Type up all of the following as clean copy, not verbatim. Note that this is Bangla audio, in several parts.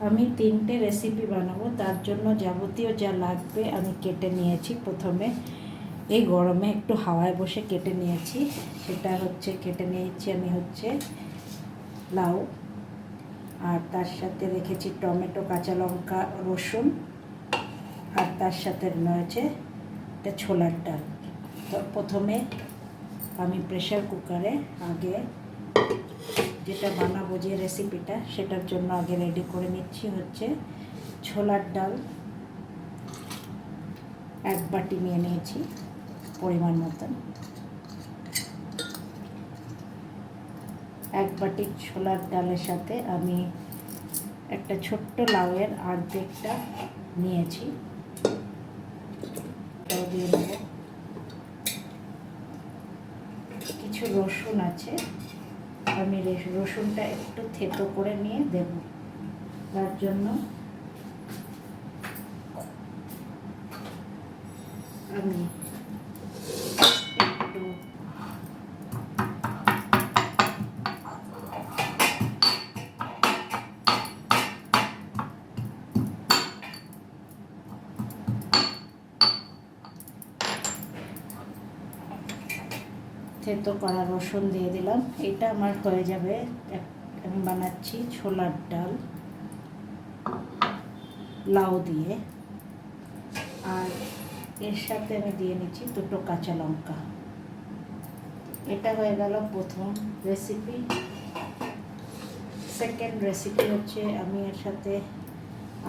আমি 3টে রেসিপি বানাবো, তার জন্য যাবতীয় যা লাগবে আমি কেটে নিয়েছি। প্রথমে এই গরমে একটু হাওয়ায় বসে কেটে নিয়েছি। সেটা হচ্ছে কেটে নিয়েছি আমি হচ্ছে লাউ, আর তার সাথে রেখেছি টমেটো, কাঁচা লঙ্কা, রসুন, আর তার সাথে রয়েছে এটা ছোলার ডাল। তো প্রথমে আমি প্রেশার কুকারে আগে যেটা বানাবো, যে রেসিপিটা, সেটার জন্য আগে রেডি করে নিচ্ছি হচ্ছে ছোলার ডাল। 1 বাটি নিয়ে নিয়েছি পরিমাণ মতন। 1 বাটি ছোলার ডালের সাথে আমি একটা ছোট্ট লাউয়ের অর্ধেকটা নিয়েছি, এটাও দিয়ে নেব। কিছু রসুন আছে, আমি রসুনটা একটু থেতো করে নিয়ে দেব। তার জন্য আমি একটু থেতো করা রসুন দিয়ে দিলাম। এটা আমার হয়ে যাবে। আমি বানাচ্ছি ছোলার ডাল লাউ দিয়ে, আর এর সাথে আমি দিয়ে নিচ্ছি 2টো কাঁচা লঙ্কা। এটা হয়ে গেল প্রথম রেসিপি। সেকেন্ড রেসিপি হচ্ছে আমি এর সাথে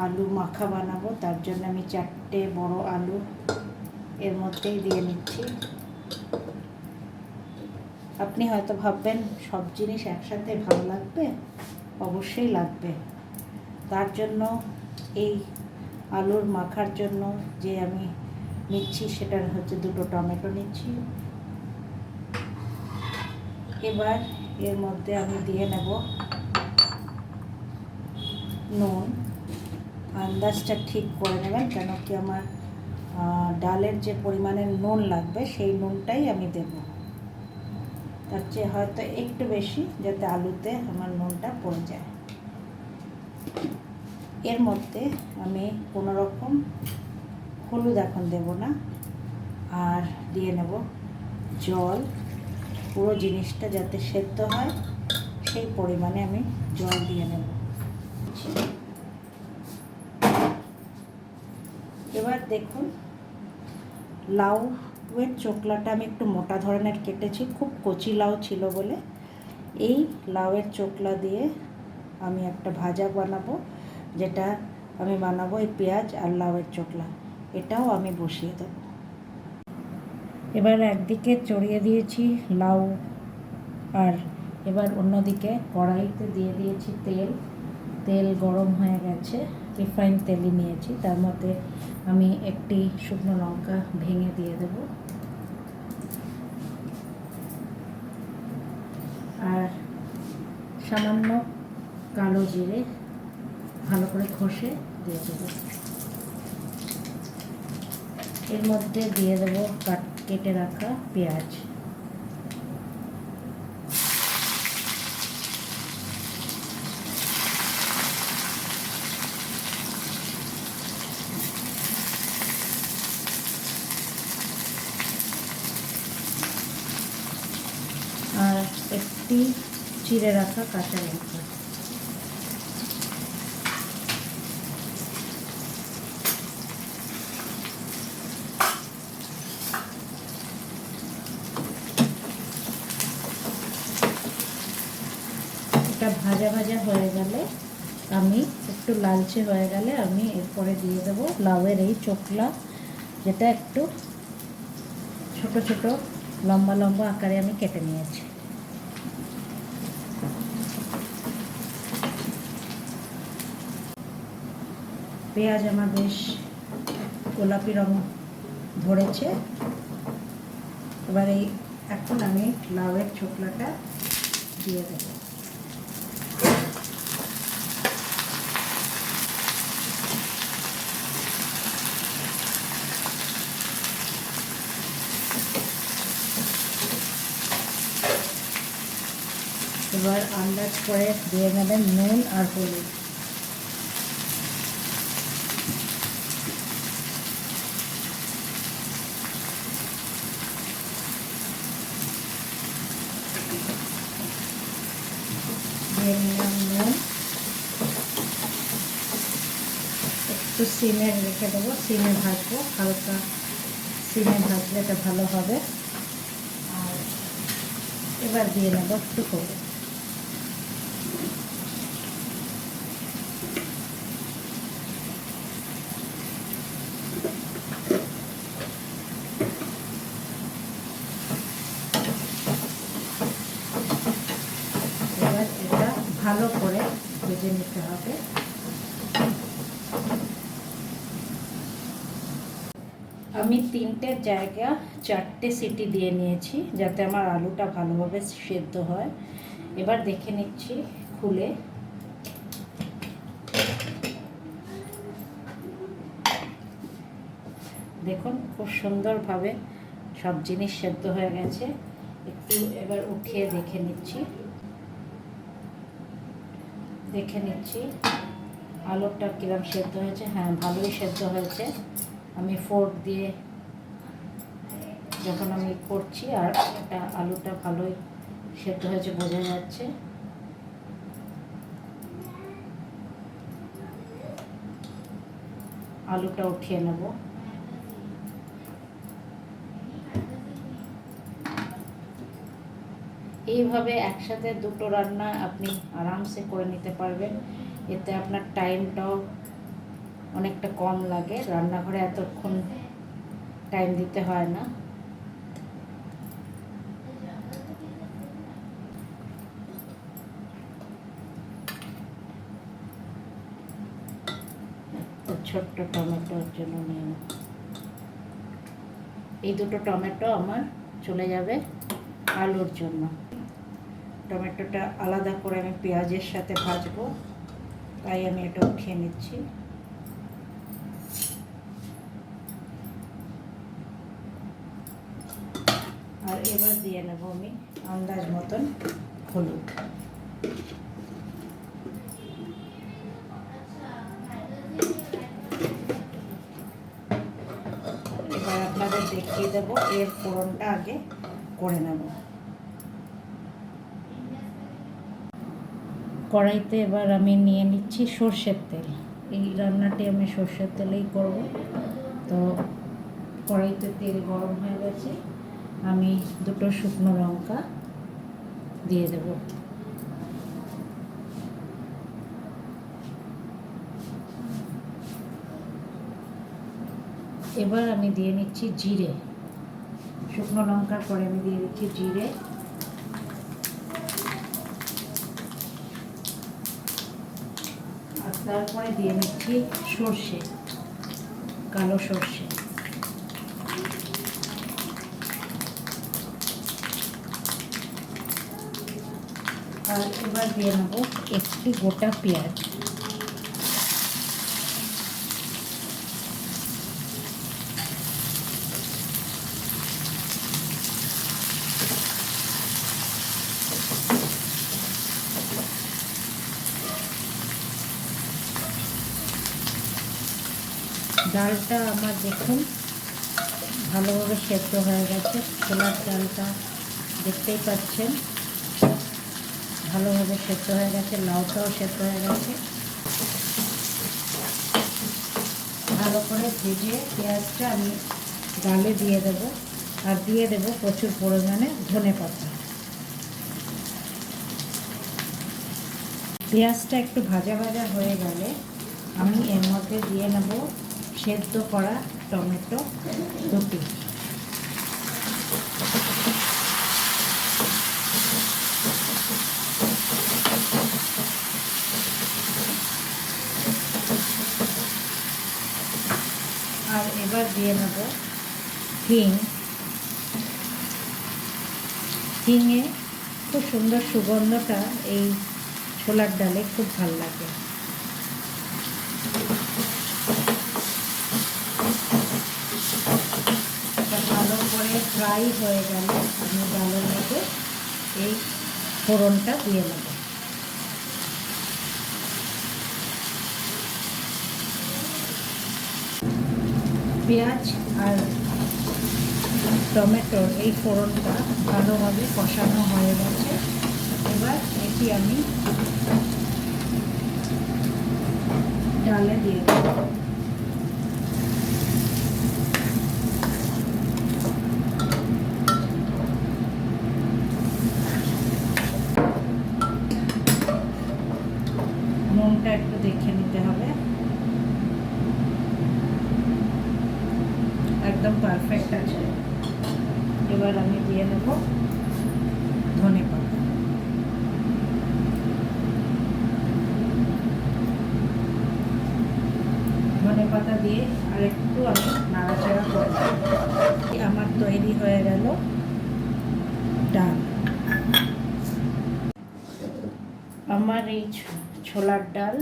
আলু মাখা বানাবো। তার জন্য আমি 4টে বড় আলু এর মধ্যেই দিয়ে নিচ্ছি। আপনি হয়তো ভাববেন সব জিনিস একসাথে ভালো লাগবে, অবশ্যই লাগবে। তার জন্য এই আলুর মাখার জন্য যে আমি নিচ্ছি সেটার হচ্ছে 2টো টমেটো নিচ্ছি। এবার এর মধ্যে আমি দিয়ে নেব নুন। আন্দাজটা ঠিক করে নেবেন, কেন কি আমার ডালের যে পরিমাণের নুন লাগবে সেই নুনটাই আমি দেব। তার চেয়ে হয়তো একটু বেশি, যাতে আলুতে আমার নুনটা পড়ে যায়। এর মধ্যে আমি কোনো রকম হলুদ এখন দেব না, আর দিয়ে নেব জল। পুরো জিনিসটা যাতে সেদ্ধ হয় সেই পরিমাণে আমি জল দিয়ে নেব। এবার দেখুন, লাউয়ের চোকলাটা আমি একটু মোটা ধরনের কেটেছি, খুব কচি লাউ ছিল বলে। এই লাউয়ের চোকলা দিয়ে আমি একটা ভাজা বানাবো, যেটা আমি বানাবো এই পেঁয়াজ আর লাউয়ের চোকলা। এটাও আমি বসিয়ে দেবো। এবার একদিকে চড়িয়ে দিয়েছি লাউ, আর এবার অন্যদিকে কড়াইতে দিয়ে দিয়েছি তেল। তেল গরম হয়ে গেছে, রিফাইন তেলই নিয়েছি। তার মধ্যে আমি একটি শুকনো লঙ্কা ভেঙে দিয়ে দেব, আর সামান্য কালো জিরে ভালো করে ঘষে দিয়ে দেব। এর মধ্যে দিয়ে দেব কেটে রাখা পেঁয়াজ। আর একটি চিড়ে রাখা কাঁচা লঙ্কা। এটা ভাজা ভাজা হয়ে গেলে, আমি একটু লালচে হয়ে গেলে আমি এরপরে দিয়ে দেবো লাউয়ের এই চোকলা, যেটা একটু ছোট ছোট লম্বা লম্বা আকারে আমি কেটে নিয়েছি। পেঁয়াজ আমার বেশ গোলাপি রং ধরেছে। এবার এখন আমি লাউয়ের চোকলাটা দিয়ে দেবো। এবার আন্দাজ করে দিয়ে নেবেন নুন আর হলুদ। একটু সিমে রেখে দেবো, সিমে ভাজবো, হালকা সিমে ভাজলে এটা ভালো হবে। আর এবার দিয়ে নেব একটু করে। এবার এটা ভালো করে ভেজে নিতে হবে। আমি 3টে জায়গা 4টে সিটি দিয়ে নিয়েছি যাতে আমার আলুটা ভালোভাবে সেদ্ধ হয়। এবার দেখে নিচ্ছি খুলে। দেখুন খুব সুন্দরভাবে সব জিনিস সেদ্ধ হয়ে গেছে। একটু এবার উঠিয়ে দেখে নিচ্ছি আলুটা কিরম সেদ্ধ হয়েছে। হ্যাঁ, ভালোই সেদ্ধ হয়েছে। আমি ফোর্ক দিয়ে যখন আমি করছি আর এটা আলুটা ভালোই সেদ্ধ হয়েছে বোঝা যাচ্ছে। আলুটা উঠিয়ে নেব। এইভাবে একসাথে দুটো রান্না আপনি আরামসে করে নিতে পারবেন। এতে আপনার টাইমটাও অনেকটা কম লাগে, রান্নাঘরে এতক্ষণ টাইম দিতে হয় না। ছোট্ট টমেটোর জন্য নিয়ে নেব। এই দুটো টমেটো আমার চলে যাবে আলুর জন্য। টমেটোটা আলাদা করে আমি পেঁয়াজের সাথে ভাজবো, তাই আমি এটা উঠিয়ে নিচ্ছি। আর এবার দিয়ে নেব আমি আন্দাজ মতন হলুদ। এবার আপনাদের দেখিয়ে দেবো এর ফোড়নটা আগে করে নেব। কড়াইতে এবার আমি নিয়ে নিচ্ছি সর্ষের তেল। এই রান্নাটি আমি সর্ষের তেলেই করব। তো কড়াইতে তেল গরম হয়ে গেছে, আমি দুটো শুকনো লঙ্কা দিয়ে দেব। এবার আমি দিয়ে নিচ্ছি জিরে। শুকনো লঙ্কার পরে আমি দিয়ে দিচ্ছি জিরে। আর তারপরে দিয়ে নিচ্ছি সর্ষে, কালো সর্ষে। আর এবার দিয়ে নেব একটি গোটা পেঁয়াজ। ডালটা আমার দেখুন ভালোভাবে সেদ্ধ হয়ে গেছে। ছোলার ডালটা দেখতেই পাচ্ছেন ভালোভাবে সেদ্ধ হয়ে গেছে, লাউটাও সেদ্ধ হয়ে গেছে। ভালো করে ভেজে পেঁয়াজটা আমি ডালে দিয়ে দেব। আর দিয়ে দেব প্রচুর পরিমাণে ধনেপাতা। পেঁয়াজটা একটু ভাজা ভাজা হয়ে গেলে আমি এর মধ্যে দিয়ে নেব সেদ্ধ করা টমেটো দুটি। আর এবার দিয়ে নেব হিং। হিঙে খুব সুন্দর সুগন্ধটা এই ছোলার ডালে খুব ভালো লাগে। ভালো করে ফ্রাই হয়ে গেলে আমি ডালের মধ্যে এই ফোড়নটা দিয়ে নেব। পেঁয়াজ আর টমেটোর এই ফোড়নটা ভালোভাবে কষানো হয়ে গেছে। এবার এটি আমি ডালে দিয়ে দেব। দেখে নিতে হবে, একদম পারফেক্ট আছে। এবার আমি দিয়ে নেব ধনেপাতা। ধনেপাতা দিয়ে আর একটু আমি নাড়াচাড়া করব। আমার তৈরি হয়ে গেল ডাল। আমার এই ছোলার ডাল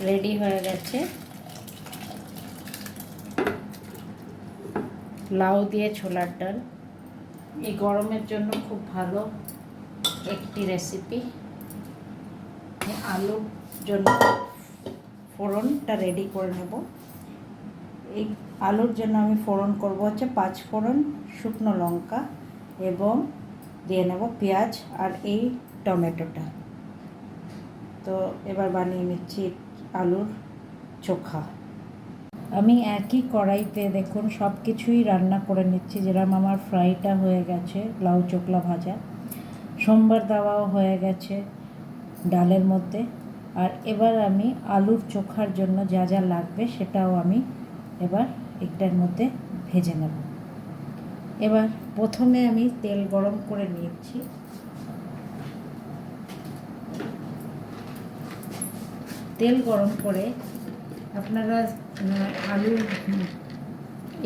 রেডি হয়ে গেছে। লাউ দিয়ে ছোলার ডাল এই গরমের জন্য খুব ভালো একটি রেসিপি। আলুর জন্য ফোড়নটা রেডি করে নেব। এই আলুর জন্য আমি ফোড়ন করব হচ্ছে 5 ফোড়ন, শুকনো লঙ্কা এবং দিয়ে নেব পেঁয়াজ আর এই টমেটোটা। তো এবার বানিয়ে নিচ্ছি আলুর চোখা। আমি একই কড়াইতে দেখুন সব কিছুই রান্না করে নিচ্ছি। যেরকম আমার ফ্রাইটা হয়ে গেছে, লাউ চোখলা ভাজা, সোমবার দেওয়াও হয়ে গেছে ডালের মধ্যে। আর এবার আমি আলুর চোখার জন্য যা যা লাগবে সেটাও আমি এবার একটার মধ্যে ভেজে নেব। এবার প্রথমে আমি তেল গরম করে নিচ্ছি। তেল গরম করে আপনারা আলুর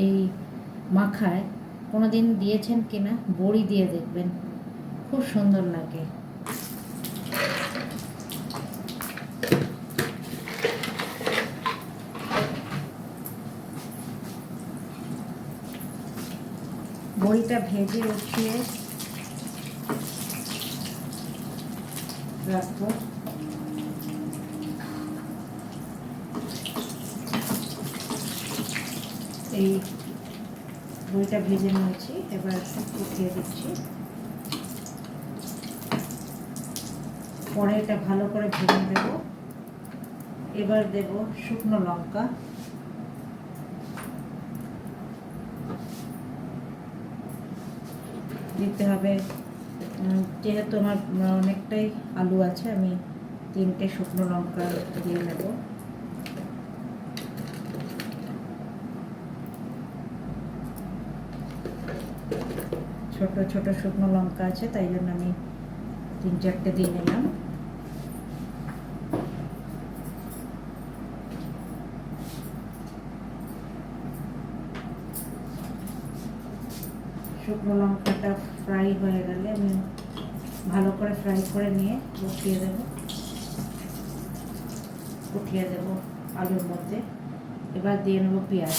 এই মাখায় কোনো দিন দিয়েছেন কিনা বড়ি দিয়ে দেখবেন, খুব সুন্দর লাগে। বড়িটা ভেজে উঠিয়ে রাখবো। এই বড়িটা ভেজে নিয়েছি, এবার উঠিয়ে দিচ্ছি। পরে এটা ভালো করে ভেজে দেব। এবার দেব শুকনো লঙ্কা, দিতে হবে। যেহেতু আমার অনেকটাই আলু আছে, আমি 3টে শুকনো লঙ্কা দিয়ে নেব। ছোট ছোট শুকনো লঙ্কা আছে, তাই জন্য আমি 3-4টে দিয়ে নিলাম। শুকনো লঙ্কাটা ফ্রাই হয়ে গেলে আমি ভালো করে ফ্রাই করে নিয়ে উঠিয়ে দেব আলুর মধ্যে। এবার দিয়ে নেব পেঁয়াজ।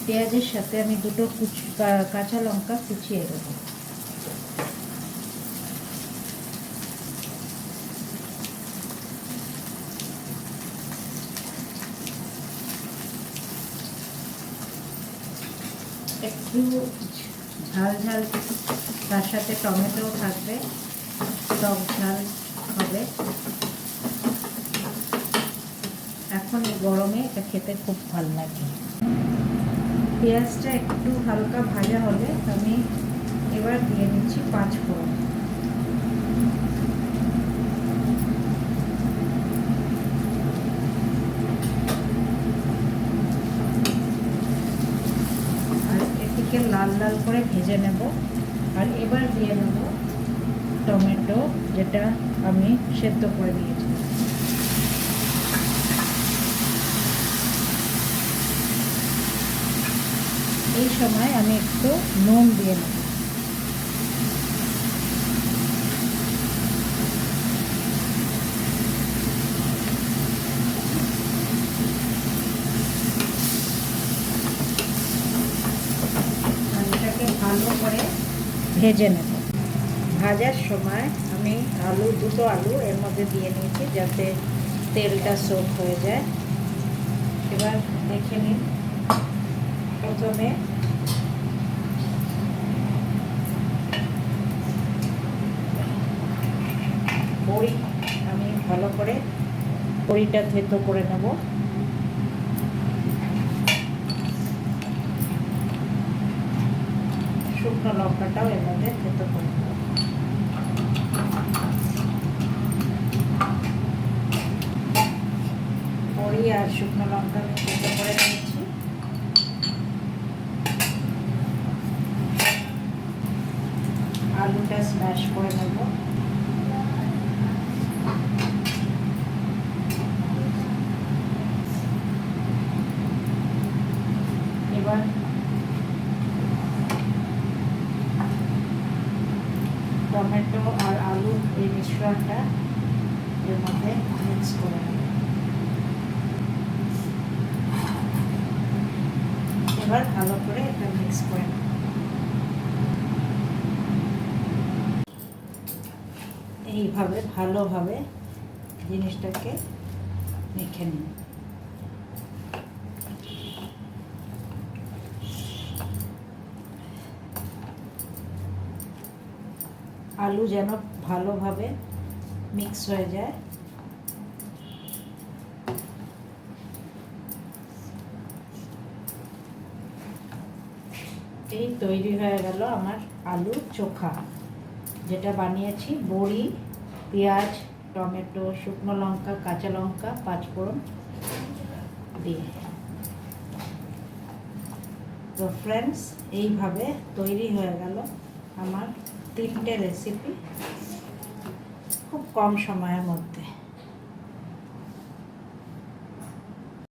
পেঁয়াজের সাথে আমি 2টো কাঁচা লঙ্কা কুচিয়ে দেবো। একটু ঝাল ঝাল, তার সাথে টমেটো থাকবে, টক ঝাল হবে। এখন এই গরমে এটা খেতে খুব ভালো লাগে। পেঁয়াজটা একটু হালকা ভাজা হলে আমি এবার দিয়ে নিচ্ছি 5 ফোড়ন। আর এটিকে লাল লাল করে ভেজে নেব। আর এবার দিয়ে নেব টমেটো, যেটা আমি সেদ্ধ করে দিয়েছি। এই সময় আমি একটু নুন দিয়ে নেব। এটাকে ভালো করে ভেজে নেব। ভাজার সময় আমি 2টো আলু এর মধ্যে দিয়ে নিয়েছি, যাতে তেলটা সোক হয়ে যায়। এবার দেখে নিন, প্রথমে বড়ি আমি ভালো করে বড়িটা থেতো করে নেব। শুকনো লঙ্কাটাও এর মধ্যে থেতো করে দেবো। বড়ি আর শুকনো লঙ্কা আমি থেতো করে নিয়েছি। আলুটা স্ম্যাশ করে নেব। এবার টমেটো আর আলু এই মিশ্রণটা এর মধ্যে মিক্স করে নেব। এবার ভালো করে এটা মিক্স করে নেব। এইভাবে ভালোভাবে জিনিসটাকে মেখে নিন। আলু যেন ভালোভাবে মিক্স হয়ে যায়। এই তৈরি হয়ে গেল আমার আলু চোখা, যেটা বানিয়েছি বড়ি, পেঁয়াজ, টমেটো, শুকনো লঙ্কা, কাঁচা লঙ্কা, পাঁচফোড়ন দিয়ে। তো ফ্রেন্ডস, এইভাবে তৈরি হয়ে গেল আমার 3টে রেসিপি খুব কম সময়ের মধ্যে।